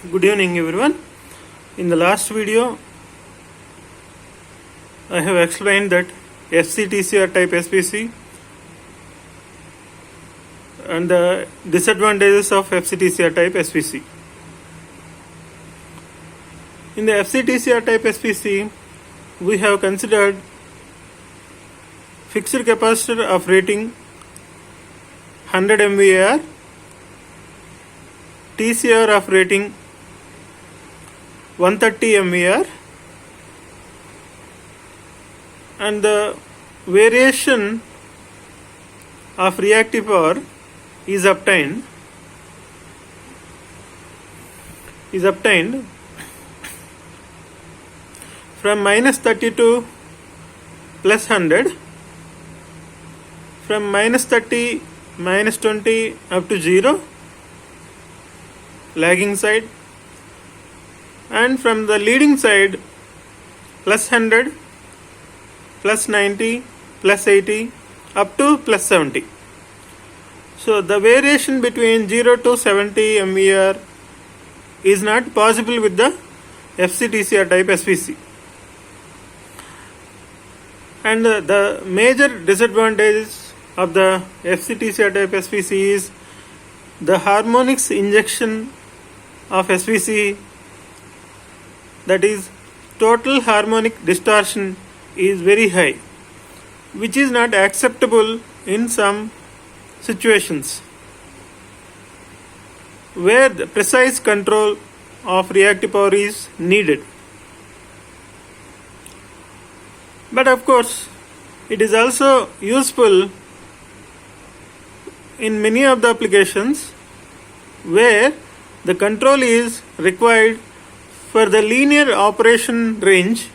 Good evening everyone. In the last video I have explained that FCTCR type SPC and the disadvantages of FCTCR type SPC. In the FCTCR type SPC we have considered fixed capacitor of rating 100 MVAR, TCR of rating 130 MVAR, and the variation of reactive power is obtained from minus 32 plus 100, from minus 30 minus 20 up to 0 lagging side, and from the leading side plus 100 plus 90 plus 80 up to plus 70. So the variation between 0 to 70 MVAR is not possible with the FCTCR type SPC. And the major disadvantages of the FCTCR type SPC is the harmonics injection of SPC, that is total harmonic distortion, is very high, which is not acceptable in some situations where the precise control of reactive power is needed. But of course it is also useful in many of the applications where the control is required for the linear operation range,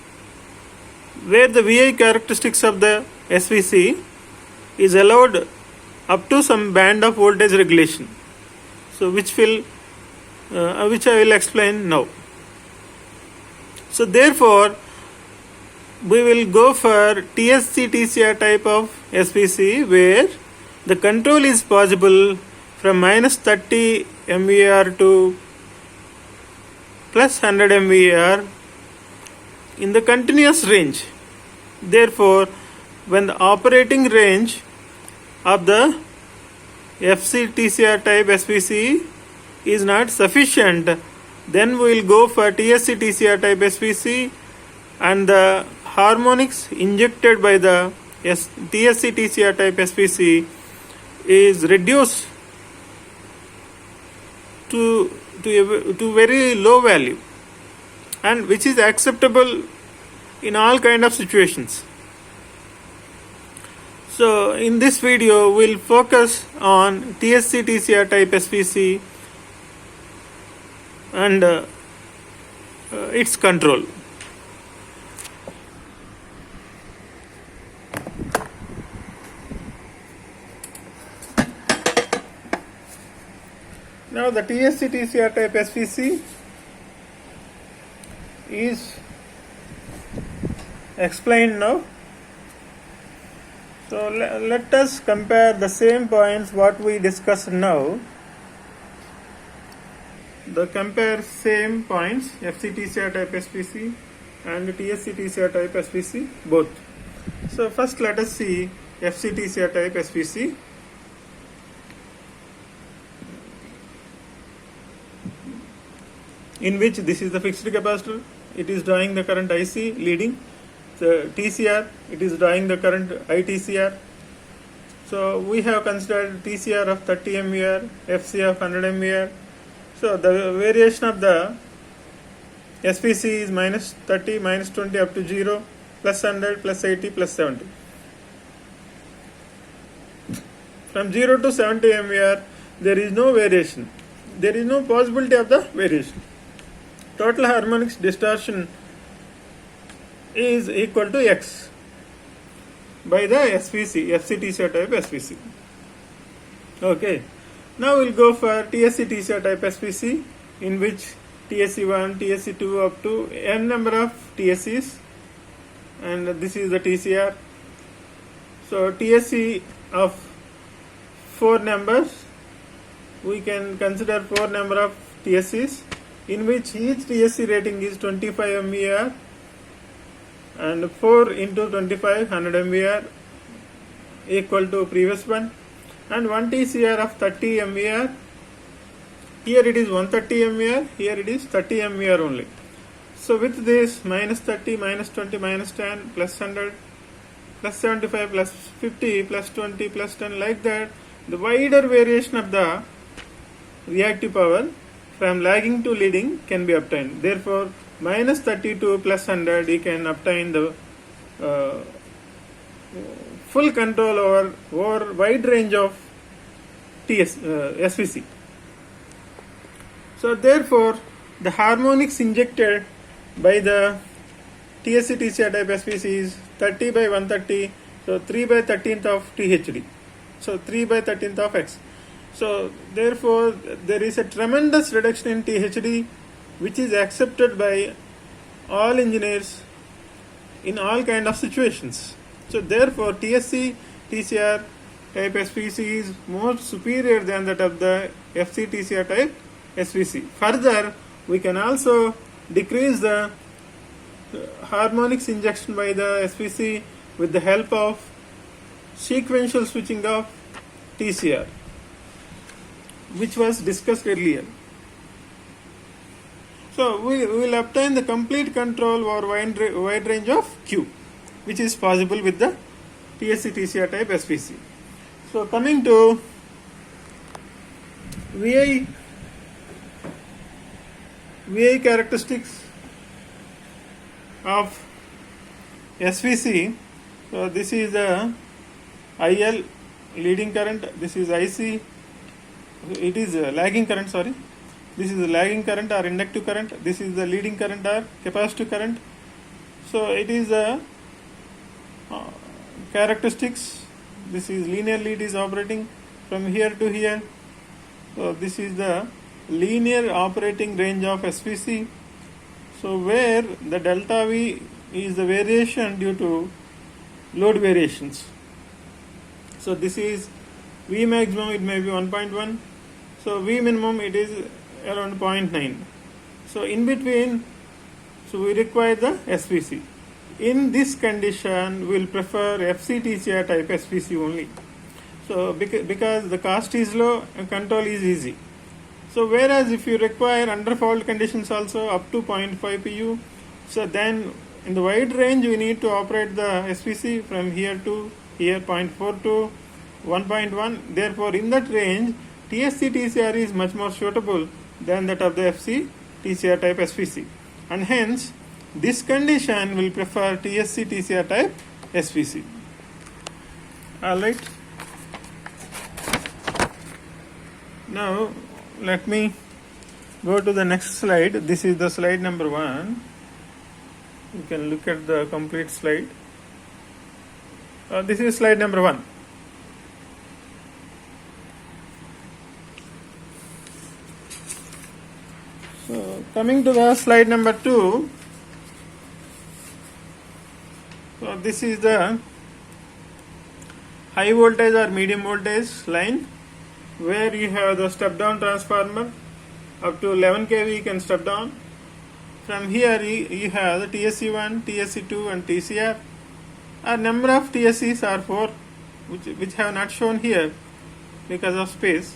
where the VI characteristics of the SPC is allowed up to some band of voltage regulation. So which I will explain now. So therefore we will go for TSC TCR type of SPC, where the control is possible from minus 30 MVAR to plus 100 MVAR in the continuous range. Therefore, when the operating range of the FCTCR type SPC is not sufficient, then we will go for TSC TCR type SPC, and the harmonics injected by the TSC TCR type SPC is reduced to very low value, and which is acceptable in all kind of situations. So in this video we'll focus on TSC TCR type SPC and its control. Now the TSC TCR type SPC is explained now. So let us compare the same points what we discussed now. Compare same points, FCTCR type SPC and TSC TCR type SPC both. So first let us see FCTCR type SPC. In which this is the fixed capacitor, it is drawing the current IC leading. The TCR, it is drawing the current ITCR. So we have considered TCR of 30 MVAR, FC of 100 MVAR. So the variation of the SPC is minus 30, minus 20 up to 0, plus 100, plus 80, plus 70. From 0 to 70 MVAR there is no variation. There is no possibility of the variation. Total harmonics distortion is equal to X by the SPC, FCTCR type SPC. Okay. Now we'll go for TSC TCR type SPC, in which TSC1, TSC2 up to n number of TSCs, and this is the TCR. So TSC of 4 numbers, we can consider 4 number of TSCs, in which each TSC rating is 25 MVAR and 4 into 25 100 MVAR equal to previous one, and 1 TCR of 30 MVAR. Here it is 130 MVAR, here it is 30 MVAR only. So with this minus 30, minus 20, minus 10, plus 100, plus 75, plus 50, plus 20, plus 10, like that, the wider variation of the reactive power from lagging to leading can be obtained. Therefore, minus 32 plus 100, you can obtain the full control over wide range of SVC. So therefore, the harmonics injected by the TSC TCR type SVC is 30 by 130, so 3 by 13th of THD, so 3 by 13th of X. So therefore, there is a tremendous reduction in THD which is accepted by all engineers in all kind of situations. So therefore, TSC TCR type SVC is more superior than that of the FC TCR type SVC. Further, we can also decrease the harmonics injection by the SVC with the help of sequential switching of TCR, which was discussed earlier. So we will obtain the complete control over wide range of Q, which is possible with the TSC TCR type SVC. So coming to VI characteristics of SVC. So this is the IL leading current, this is IC, it is lagging current, sorry. This is the lagging current or inductive current, this is the leading current or capacitive current. So it is the characteristics. This is linear lead is operating from here to here. So this is the linear operating range of SVC. So where the delta V is the variation due to load variations. So this is V maximum, it may be 1.1. So V minimum, it is around 0.9. So in between, so we require the SVC. In this condition, we will prefer FC TCR type SVC only. So because the cost is low and control is easy. So whereas if you require under fault conditions also up to 0.5 pu, so then in the wide range we need to operate the SVC from here to here 0.4 to 1.1. Therefore in that range TSC TCR is much more suitable than that of the FC TCR type SVC, and hence this condition will prefer TSC TCR type SVC. Alright. Now let me go to the next slide. This is the slide number 1. You can look at the complete slide. This is slide number 1. So coming to the slide number 2. So this is the high voltage or medium voltage line, where you have the step down transformer up to 11 kV you can step down. From here you have the TSC1, TSC2 and TCR. A number of TSCs are 4, which have not shown here because of space.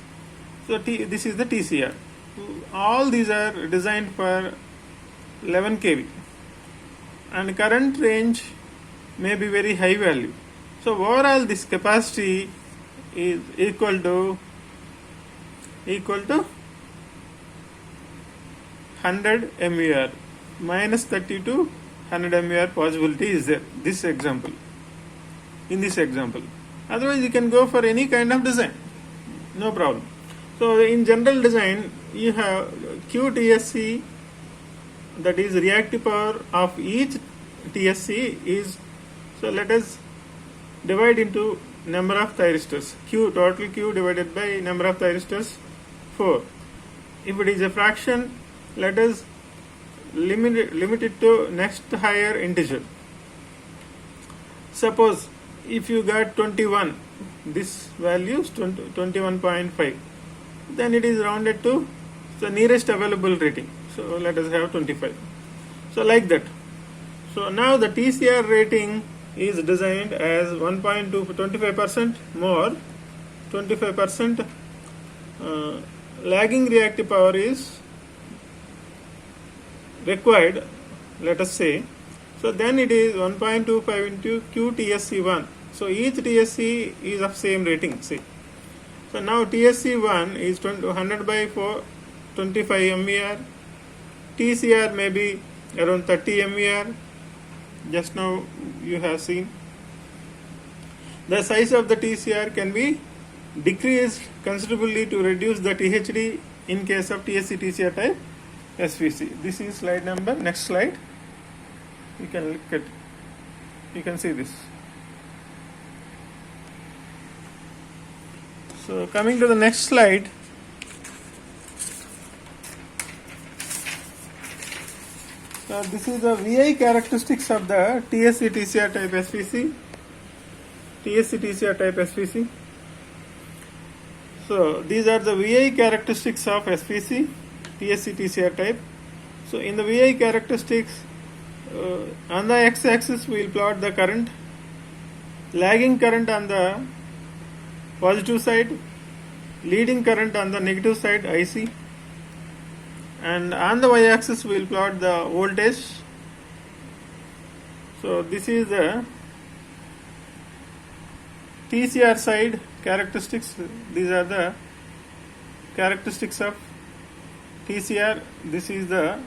So this is the TCR. All these are designed for 11 kV and current range may be very high value. So overall this capacity is equal to 100 MVAR. Minus 30 to 100 MVAR possibility is there. In this example. Otherwise you can go for any kind of design. No problem. So in general design you have QTSC, that is reactive power of each TSC is, so let us divide into number of thyristors. Q, total Q divided by number of thyristors 4. If it is a fraction, let us limit it to next higher integer. Suppose if you got 21, this value is 21.5, then it is rounded to So nearest available rating. So let us have 25. So like that. So now the TCR rating is designed as 1.2 25% more, 25% lagging reactive power is required, let us say. So then it is 1.25 into QTSC1. So each TSC is of same rating, see. So now TSC1 is 100 by 4, 25 MVR. TCR may be around 30 MVR. Just now you have seen. The size of the TCR can be decreased considerably to reduce the THD in case of TSC TCR type SVC. This is slide number. Next slide. You can look at. You can see this. So coming to the next slide. So this is the VI characteristics of the TSC TCR type SVC. TSC TCR type SVC. So these are the VI characteristics of SVC, TSC TCR type. So in the VI characteristics, on the x-axis we will plot the current, lagging current on the positive side, leading current on the negative side IC, and on the y-axis we will plot the voltage. So this is the TCR side characteristics. These are the characteristics of TCR. This is the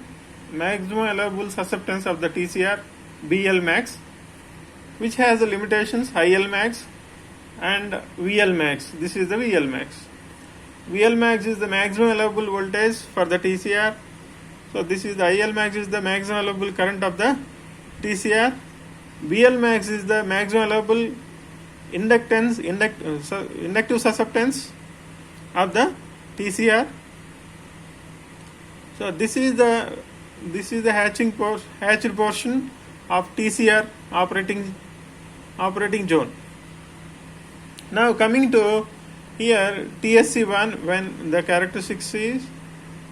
maximum allowable susceptance of the TCR, BL max, which has the limitations IL max and VL max. This is the VL max. VL max is the maximum allowable voltage for the TCR. So this is the IL max is the maximum allowable current of the TCR. BL max is the maximum allowable inductive susceptance of the TCR. So this is the hatched portion of TCR operating zone. Now coming to here TSC1, when the characteristics is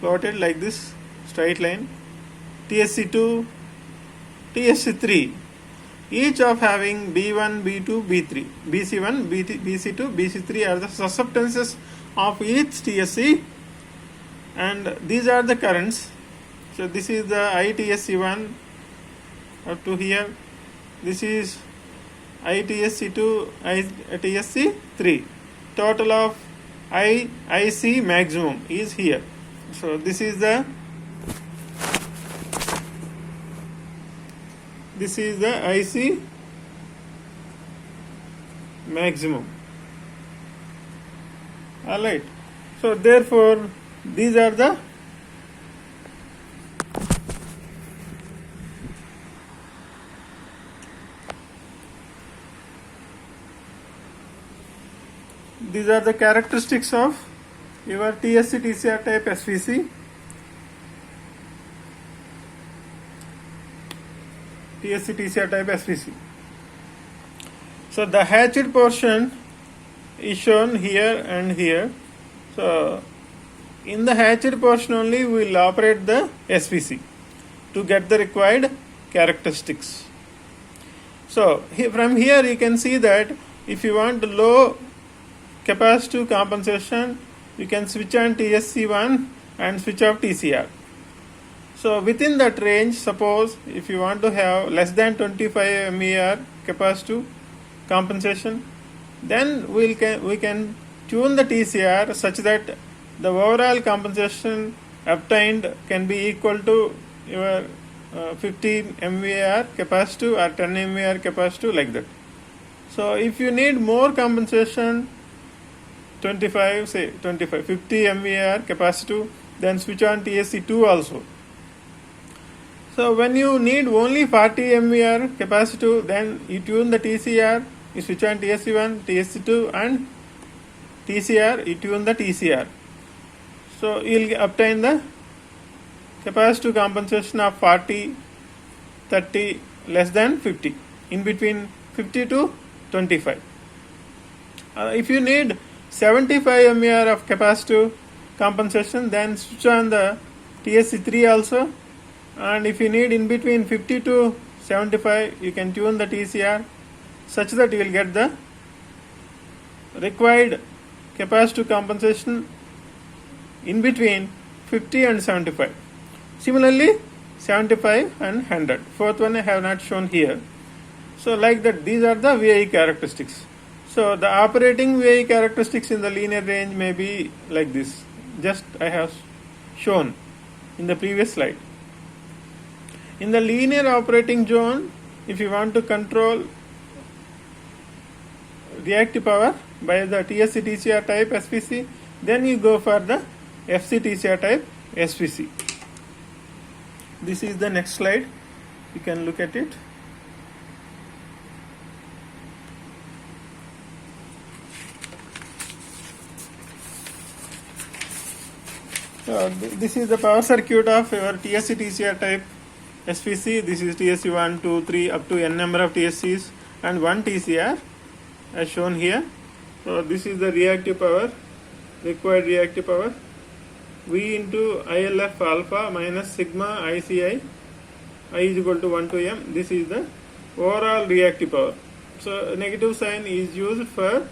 plotted like this straight line, TSC2, TSC3, each of having B1, B2, B3, BC1, BC2, BC3 are the susceptances of each TSC, and these are the currents. So this is the ITSC1 up to here. This is ITSC2, ITSC3. Total of IC maximum is here. So this is the IC maximum. Alright. So therefore these are the characteristics of your TSC TCR type SVC. TSC TCR type SVC. So the hatched portion is shown here and here. So in the hatched portion only we will operate the SVC to get the required characteristics. So from here you can see that if you want low capacitive compensation, you can switch on TSC1 and switch off TCR. So within that range, suppose if you want to have less than 25 MVR capacitive compensation, then we can tune the TCR such that the overall compensation obtained can be equal to your 15 MVAR capacitive or 10 MVAR capacitive, like that. So if you need more compensation, 50 MVAR capacitive, then switch on TSC2 also. So when you need only 40 MVAR capacitive, then you tune the TCR, you switch on TSC1, TSC2 and TCR, you tune the TCR. So you will obtain the capacitive compensation of 40, 30, less than 50, in between 50 to 25. If you need 75 MVAR of capacitive compensation, then switch on the TSC3 also, and if you need in between 50 to 75, you can tune the TCR such that you will get the required capacitive compensation in between 50 and 75. Similarly, 75 and 100. Fourth one I have not shown here. So like that, these are the VI characteristics. So the operating VI characteristics in the linear range may be like this. Just I have shown in the previous slide. In the linear operating zone, if you want to control reactive power by the TSC TCR type SPC, then you go for the FC TCR type SPC. This is the next slide. You can look at it. This is the power circuit of your TSC TCR type SPC. This is TSC 1, 2, 3 up to n number of TSCs and 1 TCR as shown here. So this is the reactive power, required reactive power, V into ILF alpha minus sigma ICI, I is equal to 1 to m. This is the overall reactive power. So negative sign is used for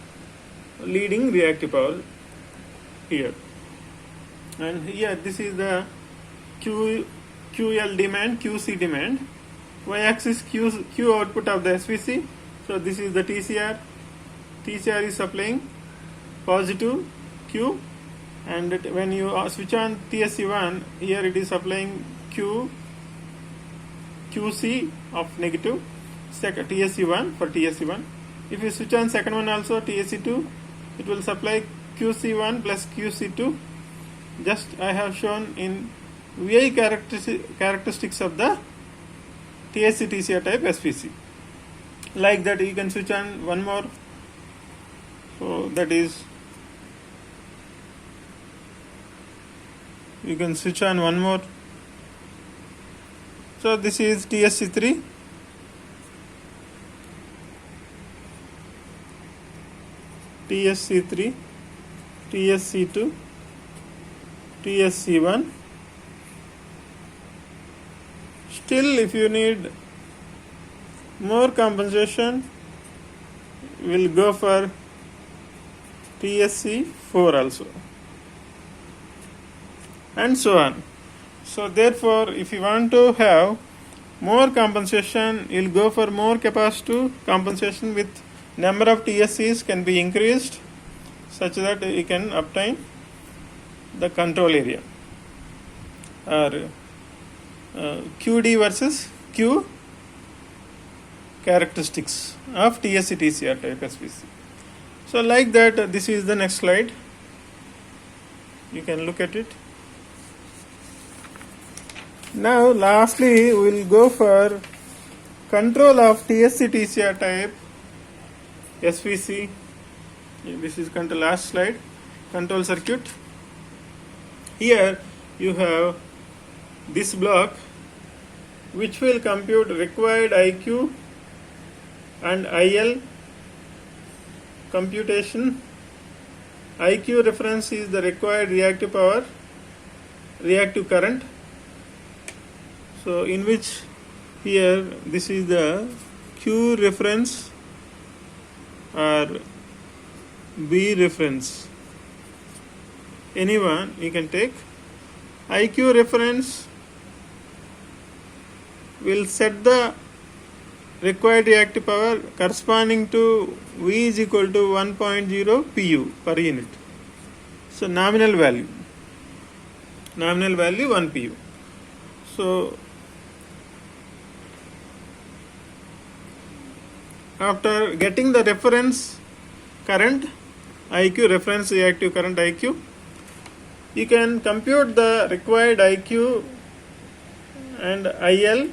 leading reactive power here. And here this is the QL demand, QC demand, y-axis Q output of the SVC. So this is the TCR. TCR is supplying positive Q, and when you switch on TSC1, here it is supplying QC of negative, TSC1 for TSC1. If you switch on second one also, TSC2, it will supply QC1 plus QC2. Just I have shown in VI characteristics of the TSC TCR type SPC. Like that, you can switch on one more. So that is, you can switch on one more. So this is TSC3. TSC3, TSC2, TSC1. Still, if you need more compensation, we'll go for TSC4 also, and so on. So therefore, if you want to have more compensation, you'll go for more capacitive compensation with number of TSCs can be increased such that you can obtain the control area, or QD versus Q characteristics of TSC TCR type SPC. So like that, this is the next slide. You can look at it. Now lastly, we will go for control of TSC TCR type SPC. This is the last slide. Control circuit. Here you have this block which will compute required IQ and IL computation. IQ reference is the required reactive power, reactive current. So in which here this is the Q reference or B reference. Anyone you can take. IQ reference will set the required reactive power corresponding to V is equal to 1.0 pu per unit. So nominal value 1 pu. So after getting the reference current IQ, reference reactive current IQ, you can compute the required IQ and IL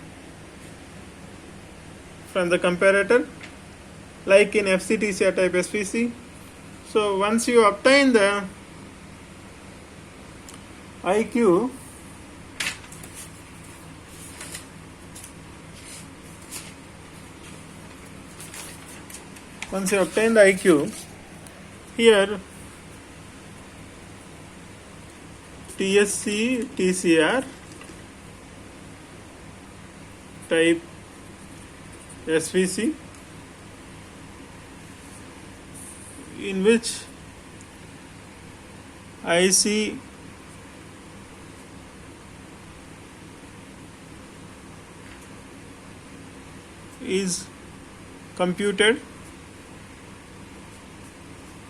from the comparator, like in FC TCR type SPC. So once you obtain the IQ, here TSC TCR type SVC, in which IC is computed,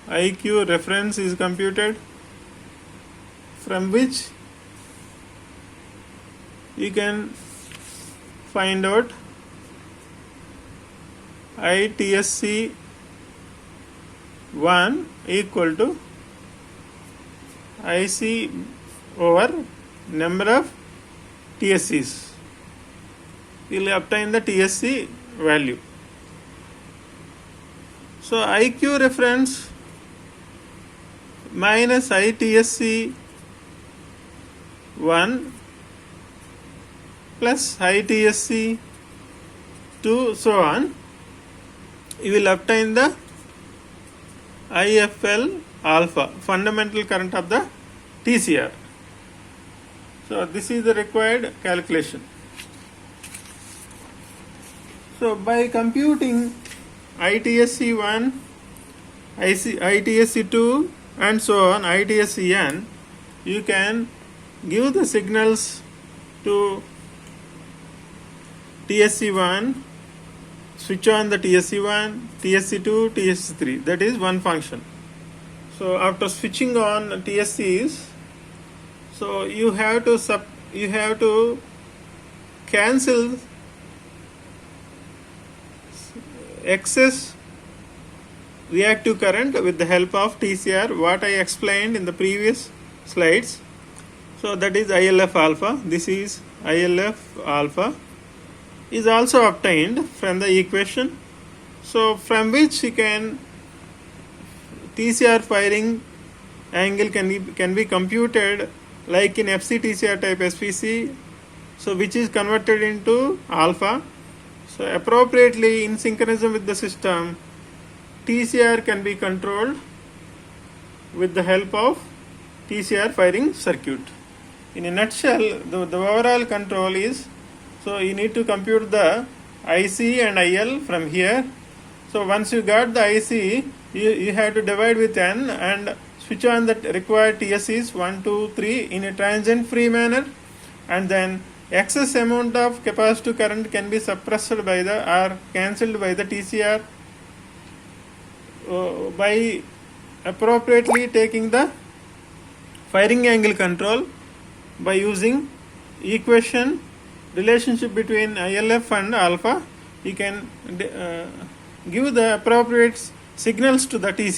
IQ reference is computed, from which you can find out ITSC 1 equal to IC over number of TSCs. You will obtain the TSC value. So IQ reference minus ITSC 1 plus ITSC 2, so on, you will obtain the IFL alpha, fundamental current of the TCR. So this is the required calculation. So by computing ITSC 1, ITSC 2 and so on, ITSC n, you can give the signals to TSC 1, switch on the TSC 1, TSC 2, TSC 3, that is one function. So after switching on TSCs, so you have to cancel excess reactive current with the help of TCR, what I explained in the previous slides. So that is ILF alpha. This is ILF alpha is also obtained from the equation. So from which you can TCR firing angle can be computed like in FC TCR type SVC, so which is converted into alpha. So appropriately in synchronism with the system, TCR can be controlled with the help of TCR firing circuit. In a nutshell, the overall control is, so you need to compute the IC and IL from here. So once you got the IC, you have to divide with n and switch on the required TSCs 1, 2, 3 in a transient free manner, and then excess amount of capacitive current can be suppressed by the or cancelled by the TCR by appropriately taking the firing angle control by using equation relationship between ILF and alpha. You can give the appropriate signals to the TCR.